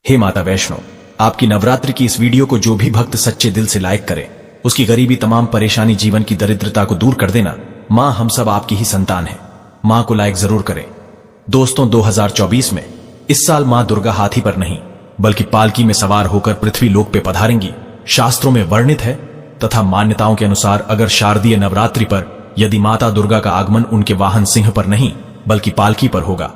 हे माता वैष्णो, आपकी नवरात्रि की इस वीडियो को जो भी भक्त सच्चे दिल से लाइक करे, उसकी गरीबी, तमाम परेशानी, जीवन की दरिद्रता को दूर कर देना। माँ, हम सब आपकी ही संतान हैं। माँ को लाइक जरूर करें। दोस्तों, 2024 में इस साल माँ दुर्गा हाथी पर नहीं बल्कि पालकी में सवार होकर पृथ्वी लोक पे पधारेंगी। शास्त्रों में वर्णित है तथा मान्यताओं के अनुसार अगर शारदीय नवरात्रि पर यदि माता दुर्गा का आगमन उनके वाहन सिंह पर नहीं बल्कि पालकी पर होगा,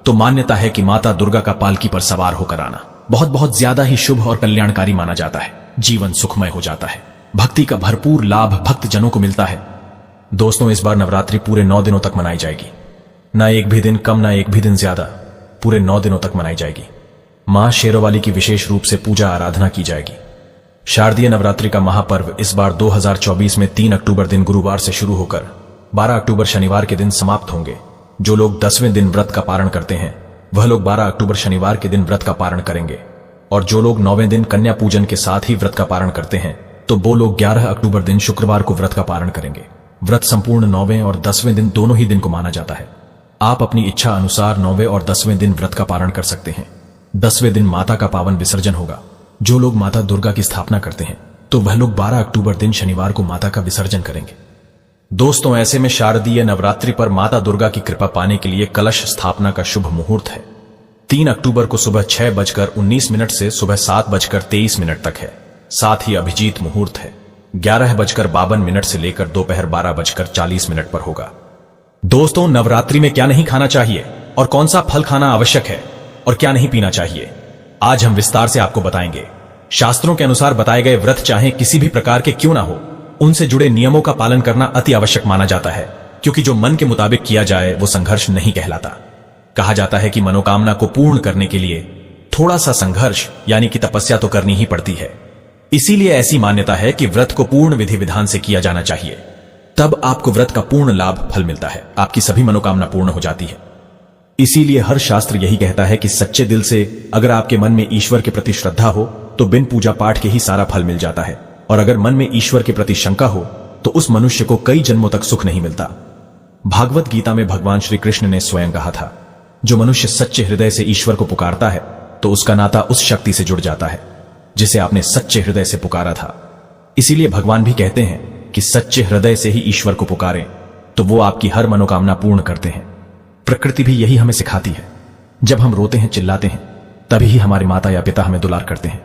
तो मान्यता है कि माता दुर्गा का पालकी पर सवार होकर आना बहुत बहुत ज्यादा ही शुभ और कल्याणकारी माना जाता है। जीवन सुखमय हो जाता है। भक्ति का भरपूर लाभ भक्त जनों को मिलता है। दोस्तों, इस बार नवरात्रि पूरे 9 दिनों तक मनाई जाएगी। ना एक भी दिन कम, ना एक भी दिन ज्यादा, पूरे 9 दिनों तक मनाई जाएगी। मां शेरोवाली की विशेष रूप से पूजा आराधना की जाएगी। शारदीय नवरात्रि का महापर्व इस बार 2024 में 3 अक्टूबर दिन गुरुवार से शुरू होकर 12 अक्टूबर शनिवार के दिन समाप्त होंगे। जो लोग 10वें दिन व्रत का पारण करते हैं वह लोग 12 अक्टूबर शनिवार के दिन व्रत का पारण करेंगे, और जो लोग 9वें दिन कन्या पूजन के साथ ही व्रत का पारण करते हैं तो वो लोग 11 अक्टूबर दिन शुक्रवार को व्रत का पारण करेंगे। व्रत संपूर्ण 9वें और 10वें दिन दोनों ही दिन को माना जाता है। आप अपनी इच्छा अनुसार 9वें और 10वें दिन व्रत का पारण कर सकते हैं। 10वें दिन माता का पावन विसर्जन होगा। जो लोग माता दुर्गा की स्थापना करते हैं तो वह लोग 12 अक्टूबर दिन शनिवार को माता का विसर्जन करेंगे। दोस्तों, ऐसे में शारदीय नवरात्रि पर माता दुर्गा की कृपा पाने के लिए कलश स्थापना का शुभ मुहूर्त है। 3 अक्टूबर को सुबह 6:19 से सुबह 7:23 तक है। साथ ही अभिजीत मुहूर्त है 11:52 से लेकर दोपहर 12:40 पर होगा। दोस्तों, नवरात्रि में क्या नहीं खाना चाहिए और कौन सा फल खाना आवश्यक है और क्या नहीं पीना चाहिए, आज हम विस्तार से आपको बताएंगे। शास्त्रों के अनुसार बताए गए व्रत चाहे किसी भी प्रकार के क्यों ना हो, उनसे जुड़े नियमों का पालन करना अति आवश्यक माना जाता है, क्योंकि जो मन के मुताबिक किया जाए वो संघर्ष नहीं कहलाता। कहा जाता है कि मनोकामना को पूर्ण करने के लिए थोड़ा सा संघर्ष यानी कि तपस्या तो करनी ही पड़ती है। इसीलिए ऐसी मान्यता है कि व्रत को पूर्ण विधि विधान से किया जाना चाहिए, तब आपको व्रत का पूर्ण लाभ फल मिलता है, आपकी सभी मनोकामना पूर्ण हो जाती है। इसीलिए हर शास्त्र यही कहता है कि सच्चे दिल से अगर आपके मन में ईश्वर के प्रति श्रद्धा हो तो बिन पूजा पाठ के ही सारा फल मिल जाता है, और अगर मन में ईश्वर के प्रति शंका हो तो उस मनुष्य को कई जन्मों तक सुख नहीं मिलता। भागवत गीता में भगवान श्री कृष्ण ने स्वयं कहा था, जो मनुष्य सच्चे हृदय से ईश्वर को पुकारता है तो उसका नाता उस शक्ति से जुड़ जाता है जिसे आपने सच्चे हृदय से पुकारा था। इसीलिए भगवान भी कहते हैं कि सच्चे हृदय से ही ईश्वर को पुकारें तो वो आपकी हर मनोकामना पूर्ण करते हैं। प्रकृति भी यही हमें सिखाती है। जब हम रोते हैं, चिल्लाते हैं, तभी ही हमारे माता या पिता हमें दुलार करते हैं,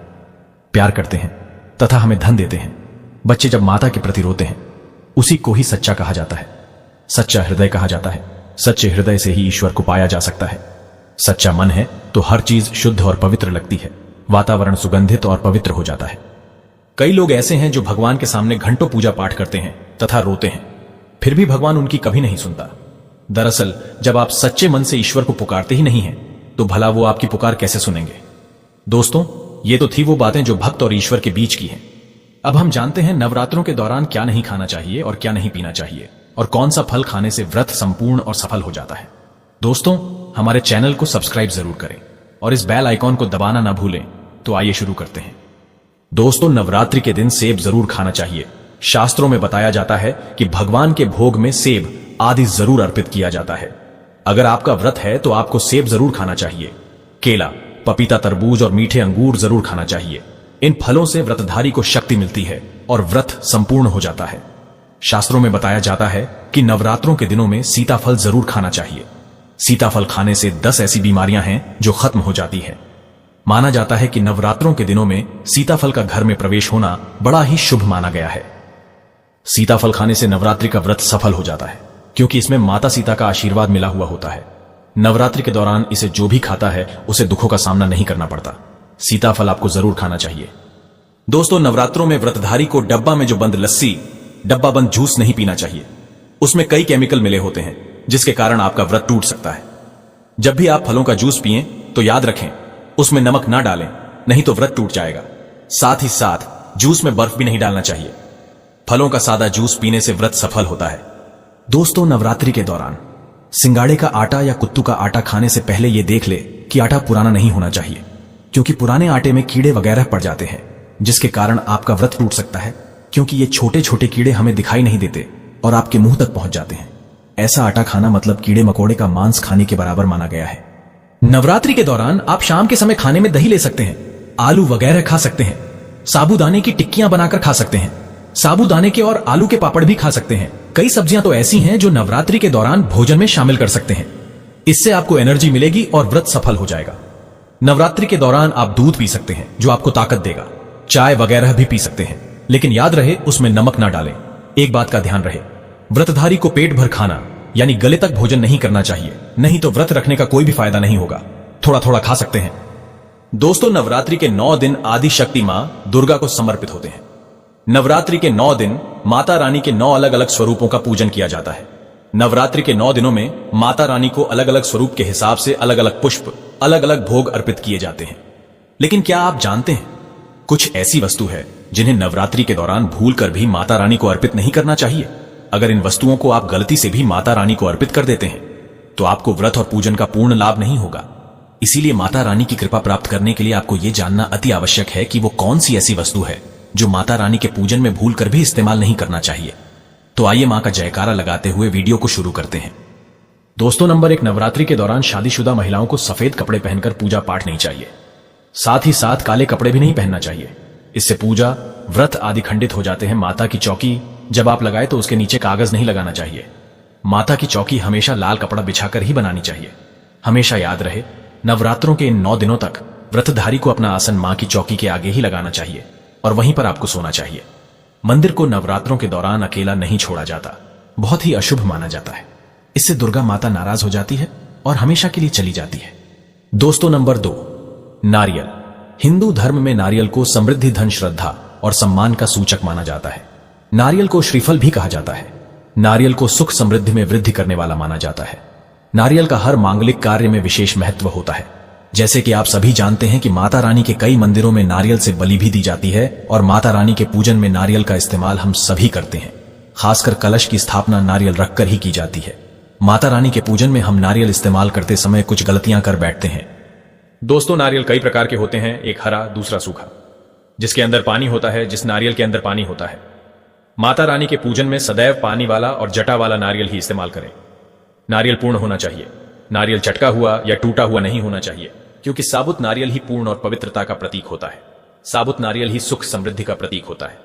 प्यार करते हैं तथा हमें धन देते हैं। बच्चे जब माता के प्रति रोते हैं उसी को ही सच्चा कहा जाता है, सच्चा हृदय कहा जाता है। सच्चे हृदय से ही ईश्वर को पाया जा सकता है। सच्चा मन है तो हर चीज शुद्ध और पवित्र लगती है, वातावरण सुगंधित और पवित्र हो जाता है। कई लोग ऐसे हैं जो भगवान के सामने घंटों पूजा पाठ करते हैं तथा रोते हैं, फिर भी भगवान उनकी कभी नहीं सुनता। दरअसल जब आप सच्चे मन से ईश्वर को पुकारते ही नहीं हैं तो भला वो आपकी पुकार कैसे सुनेंगे। दोस्तों, ये तो थी वो बातें जो भक्त और ईश्वर के बीच की हैं। अब हम जानते हैं नवरात्रों के दौरान क्या नहीं खाना चाहिए और क्या नहीं पीना चाहिए, और कौन सा फल खाने से व्रत संपूर्ण और सफल हो जाता है। दोस्तों, हमारे चैनल को सब्सक्राइब जरूर करें और इस बेल आइकॉन को दबाना ना भूलें। तो आइए शुरू करते हैं। दोस्तों, नवरात्रि के दिन सेब जरूर खाना चाहिए। शास्त्रों में बताया जाता है कि भगवान के भोग में सेब आदि जरूर अर्पित किया जाता है। अगर आपका व्रत है तो आपको सेब जरूर खाना चाहिए। केला, पपीता, तरबूज और मीठे अंगूर जरूर खाना चाहिए। इन फलों से व्रतधारी को शक्ति मिलती है और व्रत संपूर्ण हो जाता है। शास्त्रों में बताया जाता है कि नवरात्रों के दिनों में सीताफल जरूर खाना चाहिए। सीताफल खाने से 10 ऐसी बीमारियां हैं जो खत्म हो जाती है। माना जाता है कि नवरात्रों के दिनों में सीताफल का घर में प्रवेश होना बड़ा ही शुभ माना गया है। सीताफल खाने से नवरात्रि का व्रत सफल हो जाता है, क्योंकि इसमें माता सीता का आशीर्वाद मिला हुआ होता है। नवरात्रि के दौरान इसे जो भी खाता है उसे दुखों का सामना नहीं करना पड़ता। सीताफल आपको जरूर खाना चाहिए। दोस्तों, नवरात्रों में व्रतधारी को डब्बा में जो बंद लस्सी, डब्बा बंद जूस नहीं पीना चाहिए। उसमें कई केमिकल मिले होते हैं जिसके कारण आपका व्रत टूट सकता है। जब भी आप फलों का जूस पिएं तो याद रखें उसमें नमक ना डालें, नहीं तो व्रत टूट जाएगा। साथ ही साथ जूस में बर्फ भी नहीं डालना चाहिए। फलों का सादा जूस पीने से व्रत सफल होता है। दोस्तों, नवरात्रि के दौरान सिंगाड़े का आटा या कुत्तू का आटा खाने से पहले यह देख ले कि आटा पुराना नहीं होना चाहिए, क्योंकि पुराने आटे में कीड़े वगैरह पड़ जाते हैं जिसके कारण आपका व्रत टूट सकता है, क्योंकि ये छोटे छोटे कीड़े हमें दिखाई नहीं देते और आपके मुंह तक पहुंच जाते हैं। ऐसा आटा खाना मतलब कीड़े मकोड़े का मांस खाने के बराबर माना गया है। नवरात्रि के दौरान आप शाम के समय खाने में दही ले सकते हैं, आलू वगैरह खा सकते हैं, साबूदाने की टिक्कियां बनाकर खा सकते हैं, साबूदाने के और आलू के पापड़ भी खा सकते हैं। कई सब्जियां तो ऐसी हैं जो नवरात्रि के दौरान भोजन में शामिल कर सकते हैं। इससे आपको एनर्जी मिलेगी और व्रत सफल हो जाएगा। नवरात्रि के दौरान आप दूध पी सकते हैं जो आपको ताकत देगा। चाय वगैरह भी पी सकते हैं, लेकिन याद रहे उसमें नमक ना डालें। एक बात का ध्यान रहे, व्रतधारी को पेट भर खाना यानी गले तक भोजन नहीं करना चाहिए, नहीं तो व्रत रखने का कोई भी फायदा नहीं होगा। थोड़ा थोड़ा खा सकते हैं। दोस्तों, नवरात्रि के 9 दिन आदि शक्ति मां दुर्गा को समर्पित होते हैं। नवरात्रि के 9 दिन माता रानी के 9 अलग अलग स्वरूपों का पूजन किया जाता है। नवरात्रि के 9 दिनों में माता रानी को अलग अलग स्वरूप के हिसाब से अलग अलग पुष्प, अलग अलग भोग अर्पित किए जाते हैं। लेकिन क्या आप जानते हैं, कुछ ऐसी वस्तु है जिन्हें नवरात्रि के दौरान भूलकर भी माता रानी को अर्पित नहीं करना चाहिए। अगर इन वस्तुओं को आप गलती से भी माता रानी को अर्पित कर देते हैं तो आपको व्रत और पूजन का पूर्ण लाभ नहीं होगा। इसीलिए माता रानी की कृपा प्राप्त करने के लिए आपको यह जानना अति आवश्यक है कि वो कौन सी ऐसी वस्तु है जो माता रानी के पूजन में भूलकर भी इस्तेमाल नहीं करना चाहिए। तो आइए मां का जयकारा लगाते हुए वीडियो को शुरू करते हैं। दोस्तों, नंबर 1, नवरात्रि के दौरान शादीशुदा महिलाओं को सफेद कपड़े पहनकर पूजा पाठ नहीं चाहिए। साथ ही साथ काले कपड़े भी नहीं पहनना चाहिए। इससे पूजा, व्रत आदि खंडित हो जाते हैं। माता की चौकी जब आप लगाए तो उसके नीचे कागज नहीं लगाना चाहिए। माता की चौकी हमेशा लाल कपड़ा बिछाकर ही बनानी चाहिए। हमेशा याद रहे, नवरात्रों के इन 9 दिनों तक व्रतधारी को अपना आसन मां की चौकी के आगे ही लगाना चाहिए और वहीं पर आपको सोना चाहिए। मंदिर को नवरात्रों के दौरान अकेला नहीं छोड़ा जाता, बहुत ही अशुभ माना जाता है। इससे दुर्गा माता नाराज हो जाती है और हमेशा के लिए चली जाती है। दोस्तों, नंबर 2, नारियल। हिंदू धर्म में नारियल को समृद्धि, धन, श्रद्धा और सम्मान का सूचक माना जाता है। नारियल को श्रीफल भी कहा जाता है। नारियल को सुख समृद्धि में वृद्धि करने वाला माना जाता है। नारियल का हर मांगलिक कार्य में विशेष महत्व होता है। जैसे कि आप सभी जानते हैं कि माता रानी के कई मंदिरों में नारियल से बलि भी दी जाती है और माता रानी के पूजन में नारियल का इस्तेमाल हम सभी करते हैं। खासकर कलश की स्थापना नारियल रखकर ही की जाती है। माता रानी के पूजन में हम नारियल इस्तेमाल करते समय कुछ गलतियां कर बैठते हैं। दोस्तों, नारियल कई प्रकार के होते हैं, एक हरा, दूसरा सूखा। जिसके अंदर पानी होता है, जिस नारियल के अंदर पानी होता है। माता रानी के पूजन में सदैव पानी वाला और जटा वाला नारियल ही इस्तेमाल करें। नारियल पूर्ण होना चाहिए। नारियल चटका हुआ या टूटा हुआ नहीं होना चाहिए, क्योंकि साबुत नारियल ही पूर्ण और पवित्रता का प्रतीक होता है। साबुत नारियल ही सुख समृद्धि का प्रतीक होता है।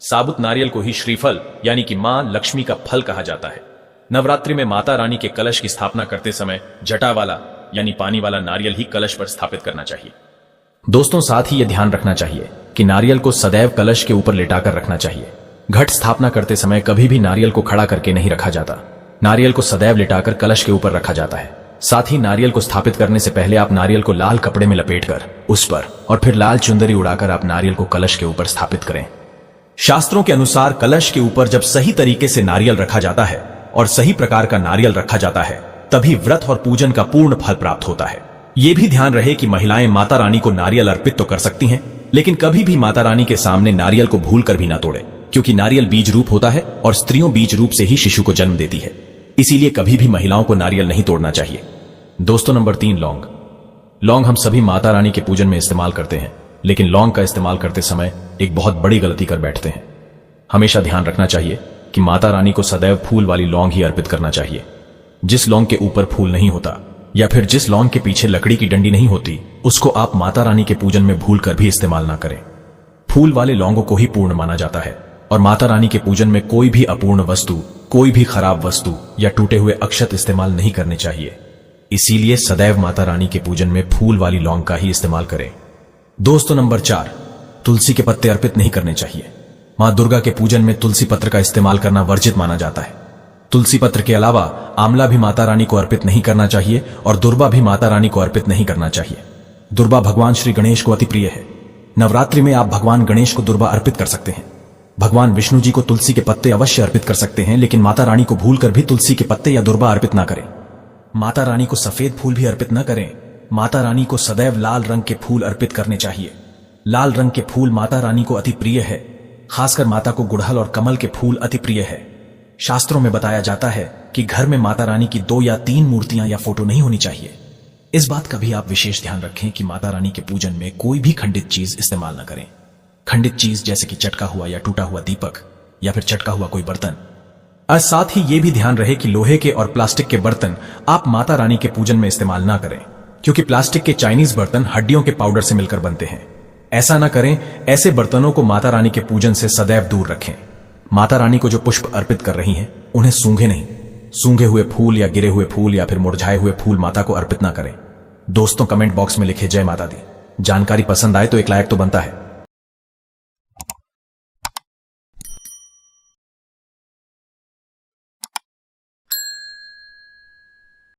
साबुत नारियल को ही श्रीफल यानी कि मां लक्ष्मी का फल कहा जाता है। नवरात्रि में माता रानी के कलश की स्थापना करते समय जटा वाला यानी पानी वाला नारियल ही कलश पर स्थापित करना चाहिए। दोस्तों, साथ ही यह ध्यान रखना चाहिए कि नारियल को सदैव कलश के ऊपर लेटाकर रखना चाहिए। घट स्थापना करते समय कभी भी नारियल को खड़ा करके नहीं रखा जाता। नारियल को सदैव लेटाकर कलश के ऊपर रखा जाता है। साथ ही नारियल को स्थापित करने से पहले आप नारियल को लाल कपड़े में लपेटकर उस पर और फिर लाल चुंदरी उड़ाकर आप नारियल को कलश के ऊपर स्थापित करें। शास्त्रों के अनुसार कलश के ऊपर जब सही तरीके से नारियल रखा जाता है और सही प्रकार का नारियल रखा जाता है, तभी व्रत और पूजन का पूर्ण फल प्राप्त होता है। यह भी ध्यान रहे कि महिलाएं माता रानी को नारियल अर्पित तो कर सकती हैं, लेकिन कभी भी माता रानी के सामने नारियल को भूलकर भी ना तोड़े, क्योंकि नारियल बीज रूप होता है और स्त्रियों बीज रूप से ही शिशु को जन्म देती है। इसीलिए कभी भी महिलाओं को नारियल नहीं तोड़ना चाहिए। दोस्तों, नंबर 3, लौंग। लौंग हम सभी माता रानी के पूजन में इस्तेमाल करते हैं, लेकिन लौंग का इस्तेमाल करते समय एक बहुत बड़ी गलती कर बैठते हैं। हमेशा ध्यान रखना चाहिए कि माता रानी को सदैव फूल वाली लौंग ही अर्पित करना चाहिए। जिस लौंग के ऊपर फूल नहीं होता या फिर जिस लौंग के पीछे लकड़ी की डंडी नहीं होती, उसको आप माता रानी के पूजन में भूलकर भी इस्तेमाल ना करें। फूल वाले लौंगों को ही पूर्ण माना जाता है और माता रानी के पूजन में कोई भी अपूर्ण वस्तु, कोई भी खराब वस्तु या टूटे हुए अक्षत इस्तेमाल नहीं करने चाहिए। इसीलिए सदैव माता रानी के पूजन में फूल वाली लौंग का ही इस्तेमाल करें। दोस्तों, नंबर 4, तुलसी के पत्ते अर्पित नहीं करने चाहिए। मां दुर्गा के पूजन में तुलसी पत्र का इस्तेमाल करना वर्जित माना जाता है। तुलसी पत्र के अलावा आंवला भी माता रानी को अर्पित नहीं करना चाहिए और दुर्बा भी माता रानी को अर्पित नहीं करना चाहिए। दुर्बा भगवान श्री गणेश को अति प्रिय है। नवरात्रि में आप भगवान गणेश को दुर्बा अर्पित कर सकते हैं। भगवान विष्णु जी को तुलसी के पत्ते अवश्य अर्पित कर सकते हैं, लेकिन माता रानी को भूलकर भी तुलसी के पत्ते या दुर्बा अर्पित ना करें। माता रानी को सफेद फूल भी अर्पित न करें। माता रानी को सदैव लाल रंग के फूल अर्पित करने चाहिए। लाल रंग के फूल माता रानी को अति प्रिय है। खासकर माता को गुड़हल और कमल के फूल अति प्रिय है। शास्त्रों में बताया जाता है कि घर में माता रानी की 2 या 3 मूर्तियां या फोटो नहीं होनी चाहिए। इस बात का भी आप विशेष ध्यान रखें कि माता रानी के पूजन में कोई भी खंडित चीज इस्तेमाल न करें। खंडित चीज जैसे कि चटका हुआ या टूटा हुआ दीपक या फिर चटका हुआ कोई बर्तन। और साथ ही यह भी ध्यान रहे कि लोहे के और प्लास्टिक के बर्तन आप माता रानी के पूजन में इस्तेमाल ना करें, क्योंकि प्लास्टिक के चाइनीज बर्तन हड्डियों के पाउडर से मिलकर बनते हैं। ऐसा न करें, ऐसे बर्तनों को माता रानी के पूजन से सदैव दूर रखें। माता रानी को जो पुष्प अर्पित कर रही हैं, उन्हें सूंघे नहीं। सूंघे हुए फूल या गिरे हुए फूल या फिर मुरझाए हुए फूल माता को अर्पित ना करें। दोस्तों, कमेंट बॉक्स में लिखे जय माता दी। जानकारी पसंद आए तो एक लाइक तो बनता है।